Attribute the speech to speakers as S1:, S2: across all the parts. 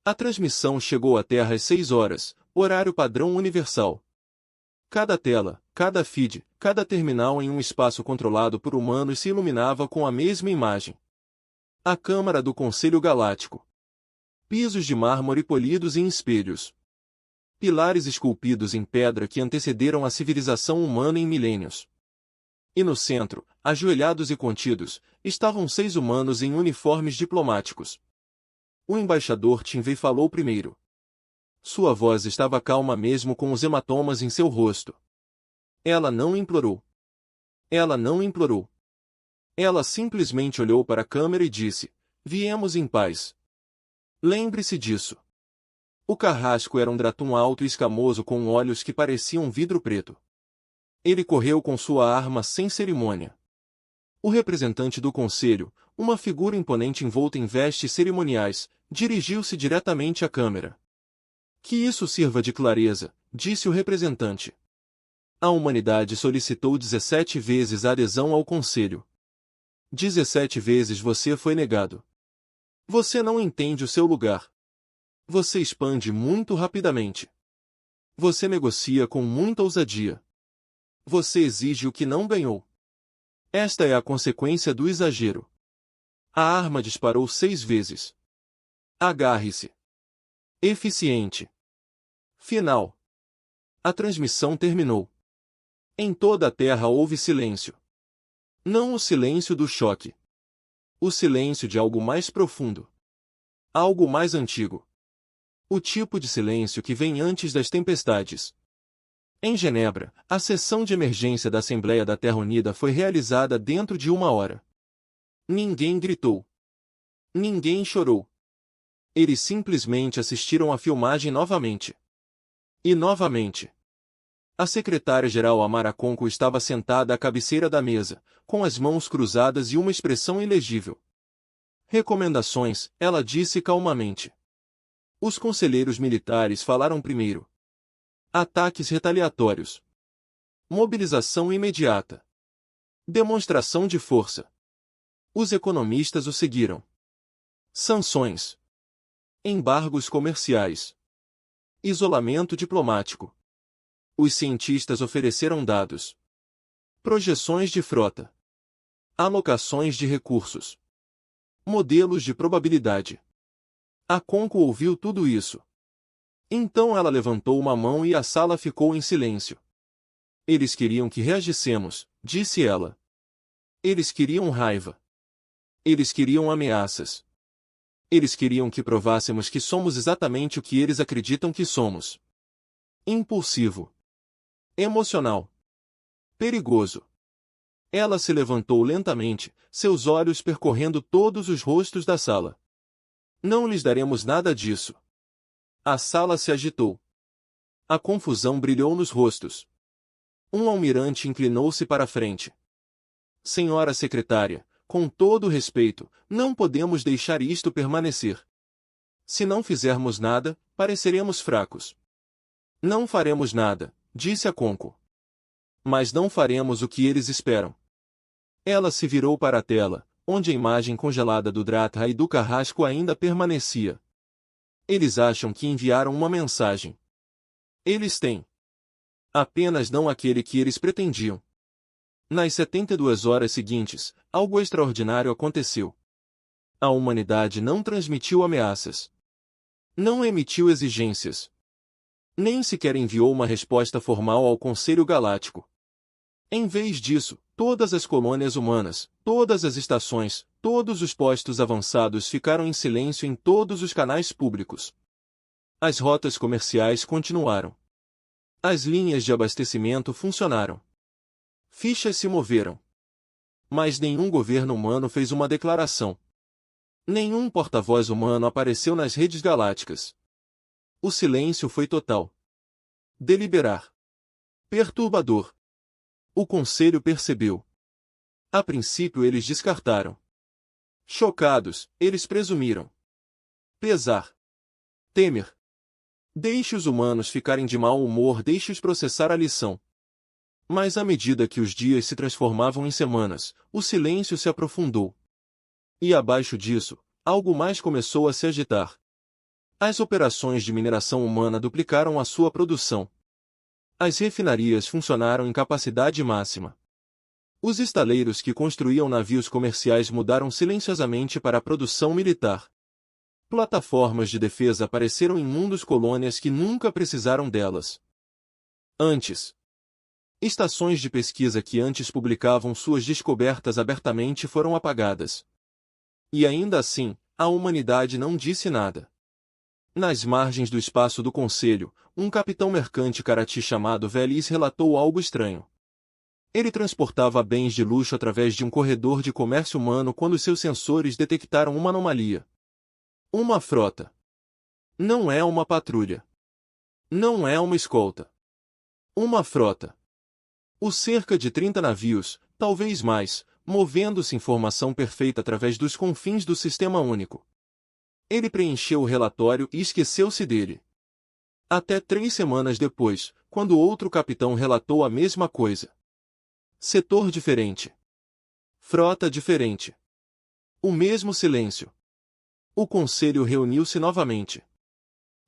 S1: A transmissão chegou à Terra às 6 horas, horário padrão universal. Cada tela, cada feed, cada terminal em um espaço controlado por humanos se iluminava com a mesma imagem. A Câmara do Conselho Galáctico. Pisos de mármore polidos em espelhos. Pilares esculpidos em pedra que antecederam a civilização humana em milênios. E no centro, ajoelhados e contidos, estavam 6 humanos em uniformes diplomáticos. O embaixador Tinvey falou primeiro. Sua voz estava calma mesmo com os hematomas em seu rosto. Ela não implorou. Ela não implorou. Ela simplesmente olhou para a câmera e disse: viemos em paz. Lembre-se disso. O carrasco era um dratum alto e escamoso com olhos que pareciam vidro preto. Ele correu com sua arma sem cerimônia. O representante do conselho, uma figura imponente envolta em vestes cerimoniais, dirigiu-se diretamente à câmera. Que isso sirva de clareza, disse o representante. A humanidade solicitou 17 vezes a adesão ao conselho. 17 vezes você foi negado. Você não entende o seu lugar. Você expande muito rapidamente. Você negocia com muita ousadia. Você exige o que não ganhou. Esta é a consequência do exagero. A arma disparou 6 vezes. Agarre-se. Eficiente. Final. A transmissão terminou. Em toda a Terra houve silêncio. Não o silêncio do choque. O silêncio de algo mais profundo. Algo mais antigo. O tipo de silêncio que vem antes das tempestades. Em Genebra, a sessão de emergência da Assembleia da Terra Unida foi realizada dentro de 1 hora. Ninguém gritou. Ninguém chorou. Eles simplesmente assistiram à filmagem novamente. E novamente. A secretária-geral Amara Conco estava sentada à cabeceira da mesa, com as mãos cruzadas e uma expressão ilegível. Recomendações, ela disse calmamente. Os conselheiros militares falaram primeiro. Ataques retaliatórios. Mobilização imediata. Demonstração de força. Os economistas o seguiram. Sanções. Embargos comerciais. Isolamento diplomático. Os cientistas ofereceram dados. Projeções de frota. Alocações de recursos. Modelos de probabilidade. A Conco ouviu tudo isso. Então ela levantou uma mão e a sala ficou em silêncio. Eles queriam que reagissemos, disse ela. Eles queriam raiva. Eles queriam ameaças. Eles queriam que provássemos que somos exatamente o que eles acreditam que somos. Impulsivo. Emocional. Perigoso. Ela se levantou lentamente, seus olhos percorrendo todos os rostos da sala. Não lhes daremos nada disso. A sala se agitou. A confusão brilhou nos rostos. Um almirante inclinou-se para a frente. Senhora secretária, com todo respeito, não podemos deixar isto permanecer. Se não fizermos nada, pareceremos fracos. Não faremos nada, disse a Conco. Mas não faremos o que eles esperam. Ela se virou para a tela, onde a imagem congelada do Dratra e do carrasco ainda permanecia. Eles acham que enviaram uma mensagem. Eles têm. Apenas não aquele que eles pretendiam. Nas 72 horas seguintes, algo extraordinário aconteceu. A humanidade não transmitiu ameaças. Não emitiu exigências. Nem sequer enviou uma resposta formal ao Conselho Galáctico. Em vez disso, todas as colônias humanas, todas as estações, todos os postos avançados ficaram em silêncio em todos os canais públicos. As rotas comerciais continuaram. As linhas de abastecimento funcionaram. Fichas se moveram. Mas nenhum governo humano fez uma declaração. Nenhum porta-voz humano apareceu nas redes galácticas. O silêncio foi total. Deliberar. Perturbador. O conselho percebeu. A princípio eles descartaram. Chocados, eles presumiram. Pesar. Temer. Deixe os humanos ficarem de mau humor, deixe-os processar a lição. Mas à medida que os dias se transformavam em semanas, o silêncio se aprofundou. E abaixo disso, algo mais começou a se agitar. As operações de mineração humana duplicaram a sua produção. As refinarias funcionaram em capacidade máxima. Os estaleiros que construíam navios comerciais mudaram silenciosamente para a produção militar. Plataformas de defesa apareceram em mundos colônias que nunca precisaram delas. Antes, estações de pesquisa que antes publicavam suas descobertas abertamente foram apagadas. E ainda assim, a humanidade não disse nada. Nas margens do espaço do Conselho, um capitão mercante Karati chamado Velis relatou algo estranho. Ele transportava bens de luxo através de um corredor de comércio humano quando seus sensores detectaram uma anomalia. Uma frota. Não é uma patrulha. Não é uma escolta. Uma frota. Os cerca de 30 navios, talvez mais, movendo-se em formação perfeita através dos confins do Sistema Único. Ele preencheu o relatório e esqueceu-se dele. Até 3 semanas depois, quando outro capitão relatou a mesma coisa. Setor diferente. Frota diferente. O mesmo silêncio. O conselho reuniu-se novamente.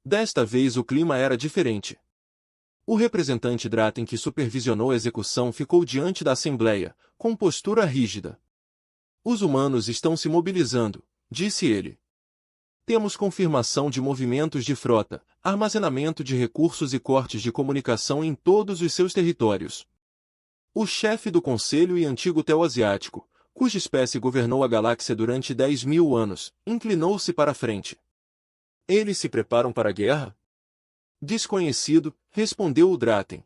S1: Desta vez o clima era diferente. O representante Draten que supervisionou a execução ficou diante da Assembleia, com postura rígida. Os humanos estão se mobilizando, disse ele. Temos confirmação de movimentos de frota, armazenamento de recursos e cortes de comunicação em todos os seus territórios. O chefe do Conselho e antigo Teu-Asiático, cuja espécie governou a galáxia durante 10.000 anos, inclinou-se para a frente. Eles se preparam para a guerra? Desconhecido, respondeu o Draten.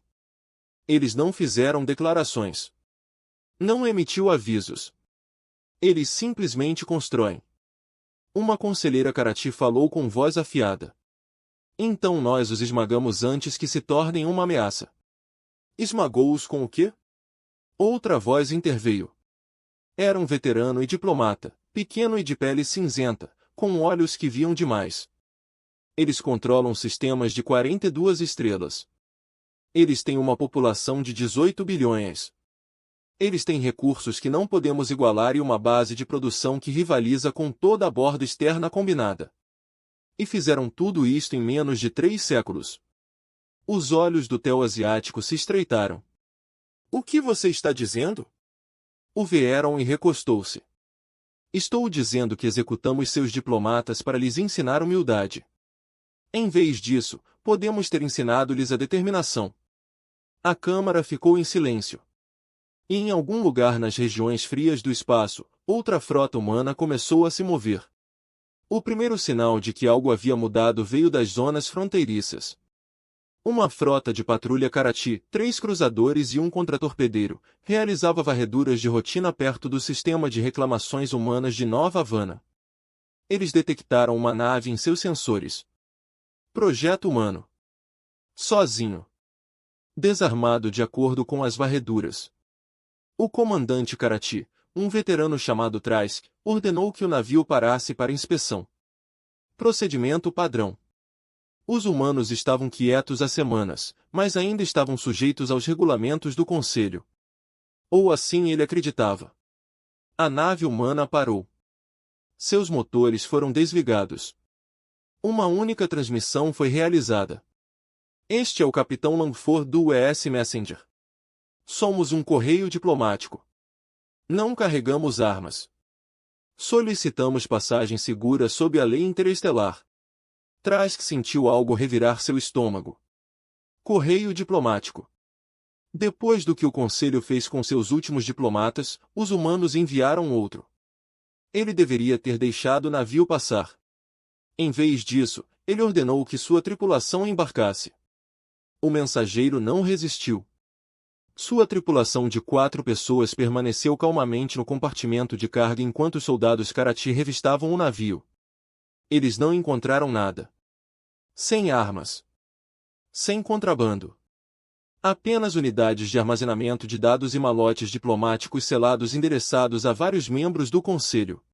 S1: Eles não fizeram declarações. Não emitiu avisos. Eles simplesmente constroem. Uma conselheira Karati falou com voz afiada. Então nós os esmagamos antes que se tornem uma ameaça. Esmagou-os com o quê? Outra voz interveio. Era um veterano e diplomata, pequeno e de pele cinzenta, com olhos que viam demais. Eles controlam sistemas de 42 estrelas. Eles têm uma população de 18 bilhões. Eles têm recursos que não podemos igualar e uma base de produção que rivaliza com toda a borda externa combinada. E fizeram tudo isto em menos de 3 séculos. Os olhos do Teu-Asiático se estreitaram. O que você está dizendo? O vieram e recostou-se. Estou dizendo que executamos seus diplomatas para lhes ensinar humildade. Em vez disso, podemos ter ensinado-lhes a determinação. A Câmara ficou em silêncio. E em algum lugar nas regiões frias do espaço, outra frota humana começou a se mover. O primeiro sinal de que algo havia mudado veio das zonas fronteiriças. Uma frota de patrulha Karati, 3 cruzadores e um contratorpedeiro, realizava varreduras de rotina perto do sistema de reclamações humanas de Nova Havana. Eles detectaram uma nave em seus sensores. Projeto humano. Sozinho. Desarmado de acordo com as varreduras. O comandante Karati, um veterano chamado Trask, ordenou que o navio parasse para inspeção. Procedimento padrão. Os humanos estavam quietos há semanas, mas ainda estavam sujeitos aos regulamentos do Conselho. Ou assim ele acreditava. A nave humana parou. Seus motores foram desligados. Uma única transmissão foi realizada. Este é o Capitão Langford do U.S. Messenger. Somos um correio diplomático. Não carregamos armas. Solicitamos passagem segura sob a lei interestelar. Trask sentiu algo revirar seu estômago. Correio diplomático. Depois do que o Conselho fez com seus últimos diplomatas, os humanos enviaram outro. Ele deveria ter deixado o navio passar. Em vez disso, ele ordenou que sua tripulação embarcasse. O mensageiro não resistiu. Sua tripulação de 4 pessoas permaneceu calmamente no compartimento de carga enquanto os soldados Karati revistavam o navio. Eles não encontraram nada. Sem armas. Sem contrabando. Apenas unidades de armazenamento de dados e malotes diplomáticos selados endereçados a vários membros do Conselho.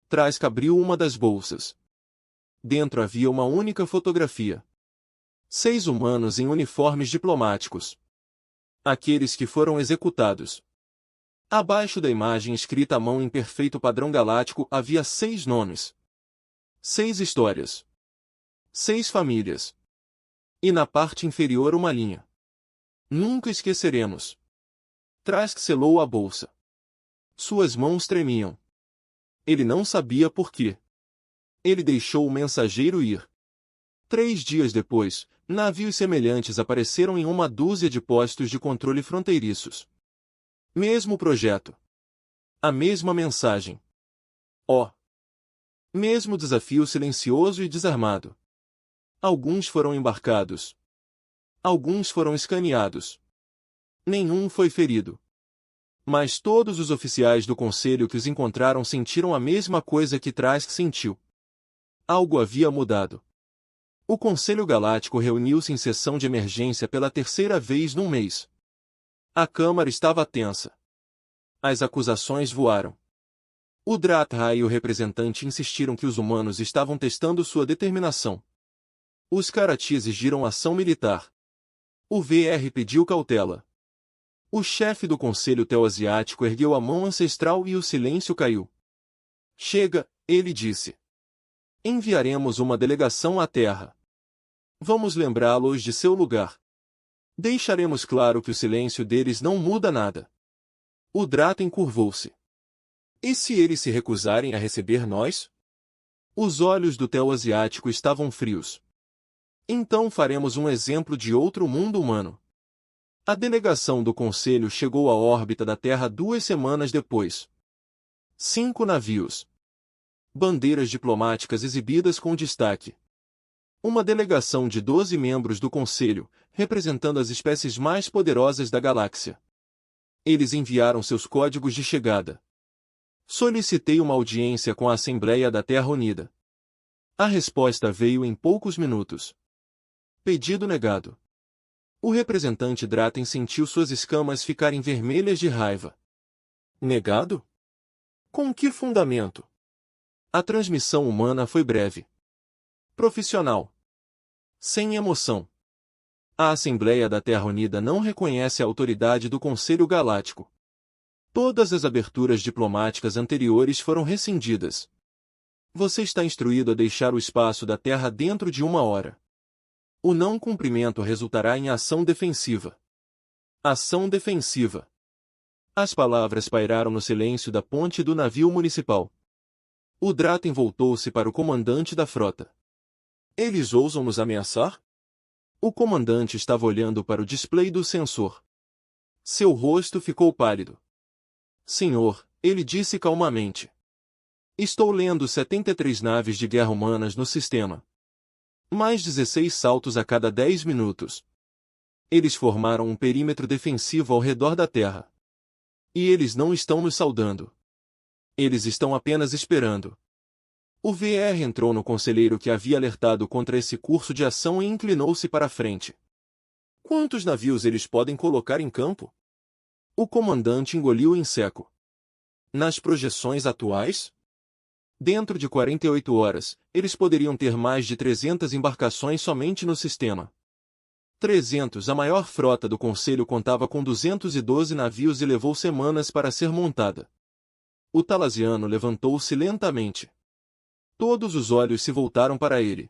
S1: Trask abriu uma das bolsas. Dentro havia uma única fotografia. 6 humanos em uniformes diplomáticos. Aqueles que foram executados. Abaixo da imagem escrita à mão em perfeito padrão galáctico havia 6 nomes. 6 histórias. 6 famílias. E na parte inferior uma linha. Nunca esqueceremos. Trask selou a bolsa. Suas mãos tremiam. Ele não sabia por quê. Ele deixou o mensageiro ir. 3 dias depois, navios semelhantes apareceram em uma dúzia de postos de controle fronteiriços. Mesmo projeto. A mesma mensagem. Ó. Mesmo desafio silencioso e desarmado. Alguns foram embarcados. Alguns foram escaneados. Nenhum foi ferido. Mas todos os oficiais do conselho que os encontraram sentiram a mesma coisa que Trask sentiu. Algo havia mudado. O Conselho Galáctico reuniu-se em sessão de emergência pela 3ª vez num mês. A Câmara estava tensa. As acusações voaram. O Dratra e o representante insistiram que os humanos estavam testando sua determinação. Os Karatis exigiram ação militar. O VR pediu cautela. O chefe do Conselho Teoasiático ergueu a mão ancestral e o silêncio caiu. Chega, ele disse. Enviaremos uma delegação à Terra. Vamos lembrá-los de seu lugar. Deixaremos claro que o silêncio deles não muda nada. O Drata encurvou-se. E se eles se recusarem a receber nós? Os olhos do Teoasiático estavam frios. Então faremos um exemplo de outro mundo humano. A delegação do Conselho chegou à órbita da Terra 2 semanas depois. 5 navios. Bandeiras diplomáticas exibidas com destaque. Uma delegação de 12 membros do Conselho, representando as espécies mais poderosas da galáxia. Eles enviaram seus códigos de chegada. Solicitei uma audiência com a Assembleia da Terra Unida. A resposta veio em poucos minutos. Pedido negado. O representante Draten sentiu suas escamas ficarem vermelhas de raiva. Negado? Com que fundamento? A transmissão humana foi breve. Profissional. Sem emoção. A Assembleia da Terra Unida não reconhece a autoridade do Conselho Galáctico. Todas as aberturas diplomáticas anteriores foram rescindidas. Você está instruído a deixar o espaço da Terra dentro de 1 hora. O não cumprimento resultará em ação defensiva. Ação defensiva. As palavras pairaram no silêncio da ponte do navio municipal. O Draten voltou-se para o comandante da frota. Eles ousam nos ameaçar? O comandante estava olhando para o display do sensor. Seu rosto ficou pálido. Senhor, ele disse calmamente. Estou lendo 73 naves de guerra humanas no sistema. Mais 16 saltos a cada 10 minutos. Eles formaram um perímetro defensivo ao redor da Terra. E eles não estão nos saudando. Eles estão apenas esperando. O VR entrou no conselheiro que havia alertado contra esse curso de ação e inclinou-se para a frente. Quantos navios eles podem colocar em campo? O comandante engoliu em seco. Nas projeções atuais? Dentro de 48 horas, eles poderiam ter mais de 300 embarcações somente no sistema. 300. A maior frota do Conselho contava com 212 navios e levou semanas para ser montada. O Talasiano levantou-se lentamente. Todos os olhos se voltaram para ele.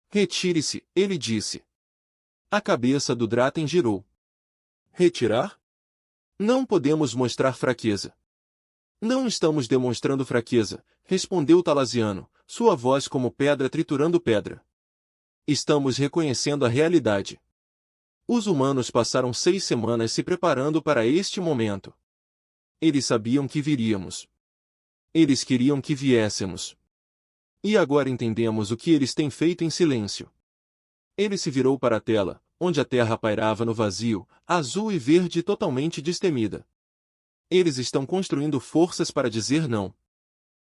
S1: Retire-se, ele disse. A cabeça do Draten girou. Retirar? Não podemos mostrar fraqueza. Não estamos demonstrando fraqueza, respondeu o Talasiano, sua voz como pedra triturando pedra. Estamos reconhecendo a realidade. Os humanos passaram 6 semanas se preparando para este momento. Eles sabiam que viríamos. Eles queriam que viéssemos. E agora entendemos o que eles têm feito em silêncio. Ele se virou para a tela, onde a terra pairava no vazio, azul e verde totalmente destemida. Eles estão construindo forças para dizer não.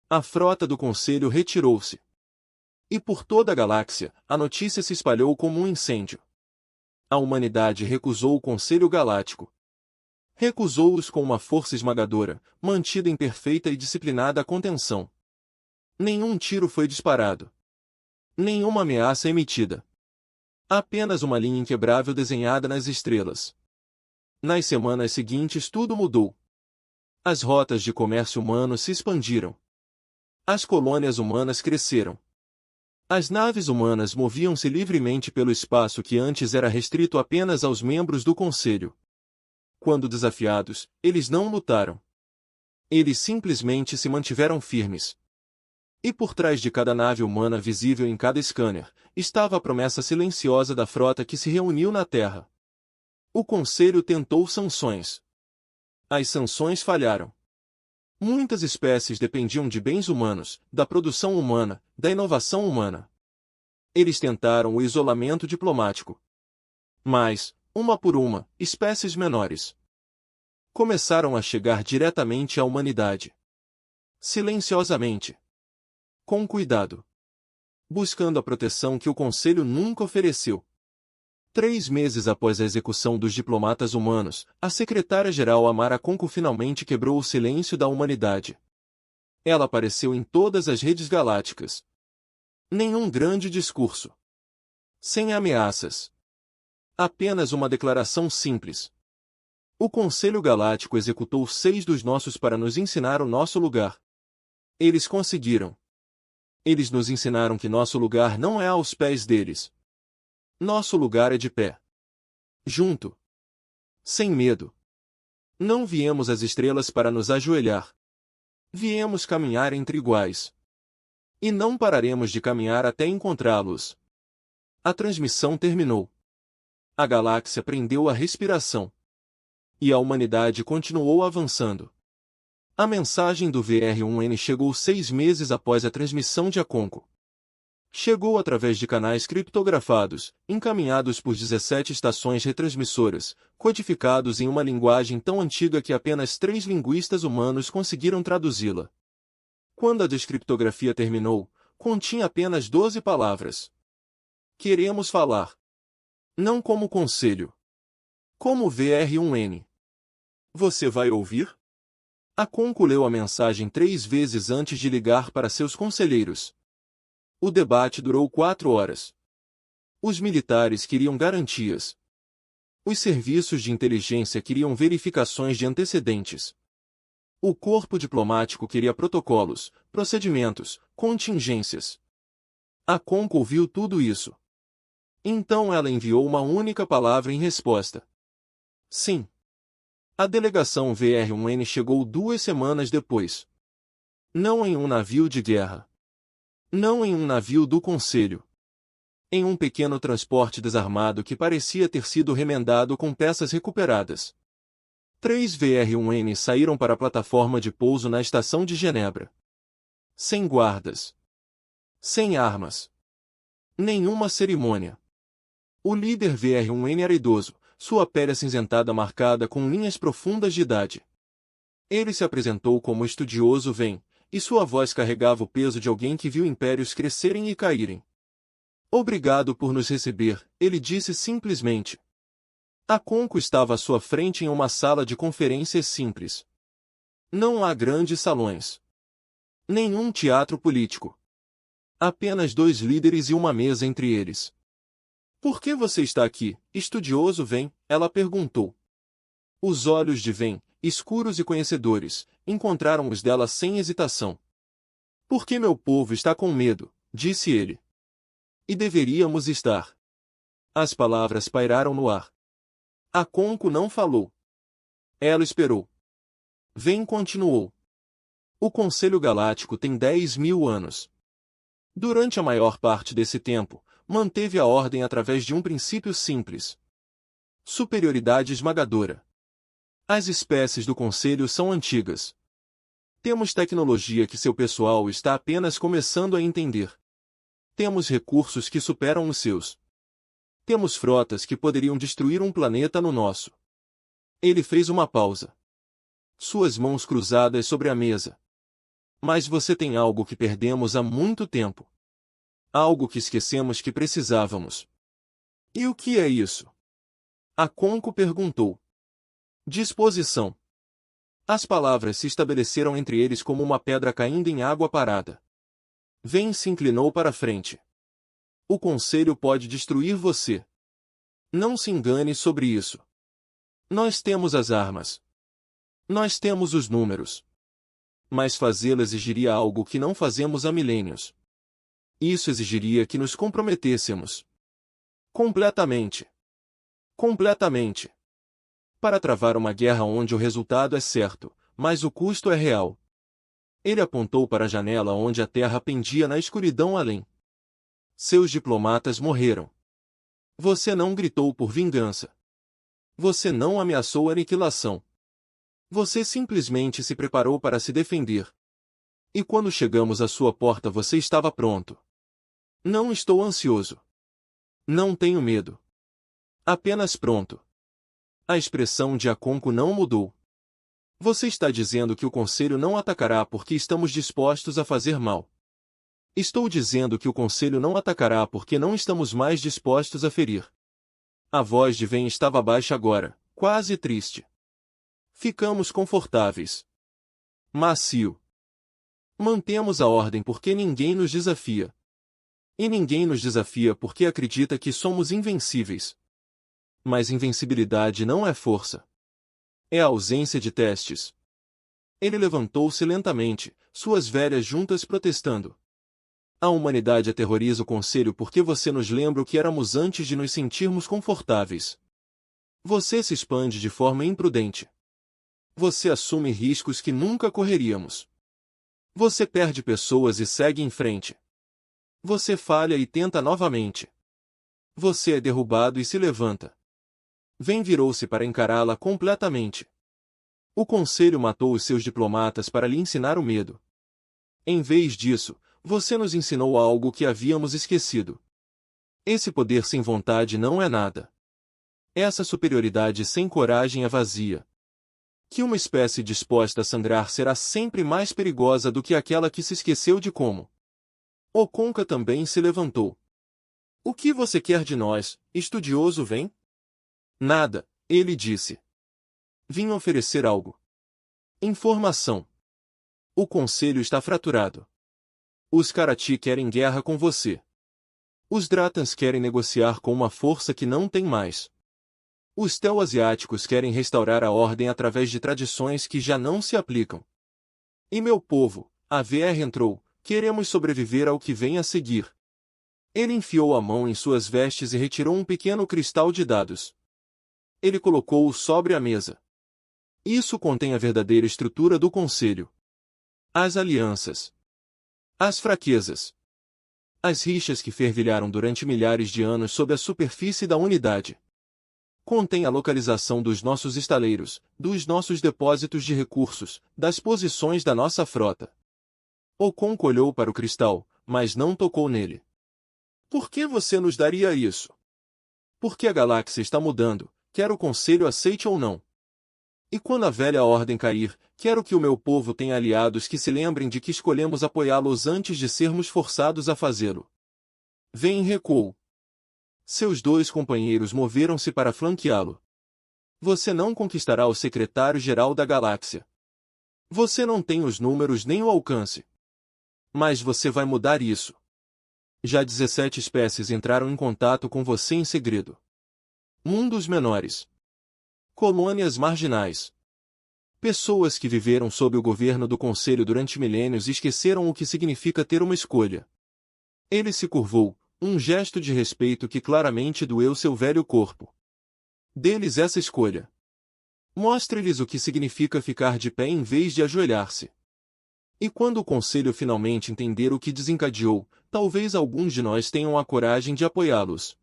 S1: A frota do Conselho retirou-se. E por toda a galáxia, a notícia se espalhou como um incêndio. A humanidade recusou o Conselho Galáctico. Recusou-os com uma força esmagadora, mantida em perfeita e disciplinada contenção. Nenhum tiro foi disparado. Nenhuma ameaça emitida. Apenas uma linha inquebrável desenhada nas estrelas. Nas semanas seguintes tudo mudou. As rotas de comércio humano se expandiram. As colônias humanas cresceram. As naves humanas moviam-se livremente pelo espaço que antes era restrito apenas aos membros do Conselho. Quando desafiados, eles não lutaram. Eles simplesmente se mantiveram firmes. E por trás de cada nave humana visível em cada scanner, estava a promessa silenciosa da frota que se reuniu na Terra. O Conselho tentou sanções. As sanções falharam. Muitas espécies dependiam de bens humanos, da produção humana, da inovação humana. Eles tentaram o isolamento diplomático. Mas, uma por uma, espécies menores começaram a chegar diretamente à humanidade. Silenciosamente. Com cuidado. Buscando a proteção que o Conselho nunca ofereceu. 3 meses após a execução dos diplomatas humanos, a secretária-geral Amara Conco finalmente quebrou o silêncio da humanidade. Ela apareceu em todas as redes galácticas. Nenhum grande discurso. Sem ameaças. Apenas uma declaração simples. O Conselho Galáctico executou 6 dos nossos para nos ensinar o nosso lugar. Eles conseguiram. Eles nos ensinaram que nosso lugar não é aos pés deles. Nosso lugar é de pé. Junto. Sem medo. Não viemos às estrelas para nos ajoelhar. Viemos caminhar entre iguais. E não pararemos de caminhar até encontrá-los. A transmissão terminou. A galáxia prendeu a respiração. E a humanidade continuou avançando. A mensagem do VR-1N chegou 6 meses após a transmissão de Aconco. Chegou através de canais criptografados, encaminhados por 17 estações retransmissoras, codificados em uma linguagem tão antiga que apenas 3 linguistas humanos conseguiram traduzi-la. Quando a descriptografia terminou, continha apenas 12 palavras. Queremos falar. Não como conselho. Como VR-1N. Você vai ouvir? Aconco leu a mensagem 3 vezes antes de ligar para seus conselheiros. O debate durou 4 horas. Os militares queriam garantias. Os serviços de inteligência queriam verificações de antecedentes. O corpo diplomático queria protocolos, procedimentos, contingências. Aconco ouviu tudo isso. Então ela enviou uma única palavra em resposta. Sim. A delegação VR-1N chegou 2 semanas depois. Não em um navio de guerra. Não em um navio do Conselho. Em um pequeno transporte desarmado que parecia ter sido remendado com peças recuperadas. 3 VR-1N saíram para a plataforma de pouso na estação de Genebra. Sem guardas. Sem armas. Nenhuma cerimônia. O líder VR-1N era idoso, sua pele acinzentada marcada com linhas profundas de idade. Ele se apresentou como estudioso Vem, e sua voz carregava o peso de alguém que viu impérios crescerem e caírem. Obrigado por nos receber, ele disse simplesmente. Aconco estava à sua frente em uma sala de conferências simples. Não há grandes salões. Nenhum teatro político. Apenas 2 líderes e uma mesa entre eles. Por que você está aqui, estudioso Vem? Ela perguntou. Os olhos de Vem, escuros e conhecedores, encontraram os dela sem hesitação. Porque meu povo está com medo, disse ele. E deveríamos estar. As palavras pairaram no ar. Aconco não falou. Ela esperou. Vem continuou. O Conselho Galáctico tem 10.000 anos. Durante a maior parte desse tempo, manteve a ordem através de um princípio simples. Superioridade esmagadora. As espécies do Conselho são antigas. Temos tecnologia que seu pessoal está apenas começando a entender. Temos recursos que superam os seus. Temos frotas que poderiam destruir um planeta no nosso. Ele fez uma pausa. Suas mãos cruzadas sobre a mesa. Mas você tem algo que perdemos há muito tempo. Algo que esquecemos que precisávamos. E o que é isso? Aconco perguntou. Disposição. As palavras se estabeleceram entre eles como uma pedra caindo em água parada. Vem se inclinou para a frente. O Conselho pode destruir você. Não se engane sobre isso. Nós temos as armas. Nós temos os números. Mas fazê-lo exigiria algo que não fazemos há milênios. Isso exigiria que nos comprometêssemos. Completamente. Completamente. Para travar uma guerra onde o resultado é certo, mas o custo é real. Ele apontou para a janela onde a terra pendia na escuridão além. Seus diplomatas morreram. Você não gritou por vingança. Você não ameaçou aniquilação. Você simplesmente se preparou para se defender. E quando chegamos à sua porta você estava pronto. Não estou ansioso. Não tenho medo. Apenas pronto. A expressão de Aconco não mudou. Você está dizendo que o conselho não atacará porque estamos dispostos a fazer mal. Estou dizendo que o conselho não atacará porque não estamos mais dispostos a ferir. A voz de Ven estava baixa agora, quase triste. Ficamos confortáveis. Macio. Mantemos a ordem porque ninguém nos desafia. E ninguém nos desafia porque acredita que somos invencíveis. Mas invencibilidade não é força. É a ausência de testes. Ele levantou-se lentamente, suas velhas juntas protestando. A humanidade aterroriza o conselho porque você nos lembra o que éramos antes de nos sentirmos confortáveis. Você se expande de forma imprudente. Você assume riscos que nunca correríamos. Você perde pessoas e segue em frente. Você falha e tenta novamente. Você é derrubado e se levanta. Ven virou-se para encará-la completamente. O conselho matou os seus diplomatas para lhe ensinar o medo. Em vez disso, você nos ensinou algo que havíamos esquecido. Esse poder sem vontade não é nada. Essa superioridade sem coragem é vazia. Que uma espécie disposta a sangrar será sempre mais perigosa do que aquela que se esqueceu de como. Oconca também se levantou. O que você quer de nós, estudioso Ven? Nada, ele disse. Vim oferecer algo. Informação. O conselho está fraturado. Os Karati querem guerra com você. Os Dratans querem negociar com uma força que não tem mais. Os Tel-asiáticos querem restaurar a ordem através de tradições que já não se aplicam. E meu povo, a VR entrou, queremos sobreviver ao que vem a seguir. Ele enfiou a mão em suas vestes e retirou um pequeno cristal de dados. Ele colocou-o sobre a mesa. Isso contém a verdadeira estrutura do conselho. As alianças. As fraquezas. As rixas que fervilharam durante milhares de anos sob a superfície da unidade. Contém a localização dos nossos estaleiros, dos nossos depósitos de recursos, das posições da nossa frota. Oconco olhou para o cristal, mas não tocou nele. Por que você nos daria isso? Porque a galáxia está mudando, quer o conselho aceite ou não. E quando a velha ordem cair, quero que o meu povo tenha aliados que se lembrem de que escolhemos apoiá-los antes de sermos forçados a fazê-lo. Ven recuou. Seus dois companheiros moveram-se para flanqueá-lo. Você não conquistará o secretário-geral da galáxia. Você não tem os números nem o alcance. Mas você vai mudar isso. Já 17 espécies entraram em contato com você em segredo. Mundos menores. Colônias marginais. Pessoas que viveram sob o governo do Conselho durante milênios e esqueceram o que significa ter uma escolha. Ele se curvou, um gesto de respeito que claramente doeu seu velho corpo. Dê-lhes essa escolha. Mostre-lhes o que significa ficar de pé em vez de ajoelhar-se. E quando o Conselho finalmente entender o que desencadeou, talvez alguns de nós tenham a coragem de apoiá-los.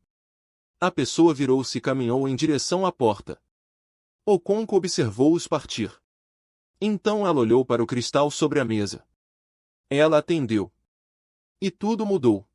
S1: A pessoa virou-se e caminhou em direção à porta. Oconco observou-os partir. Então ela olhou para o cristal sobre a mesa. Ela atendeu. E tudo mudou.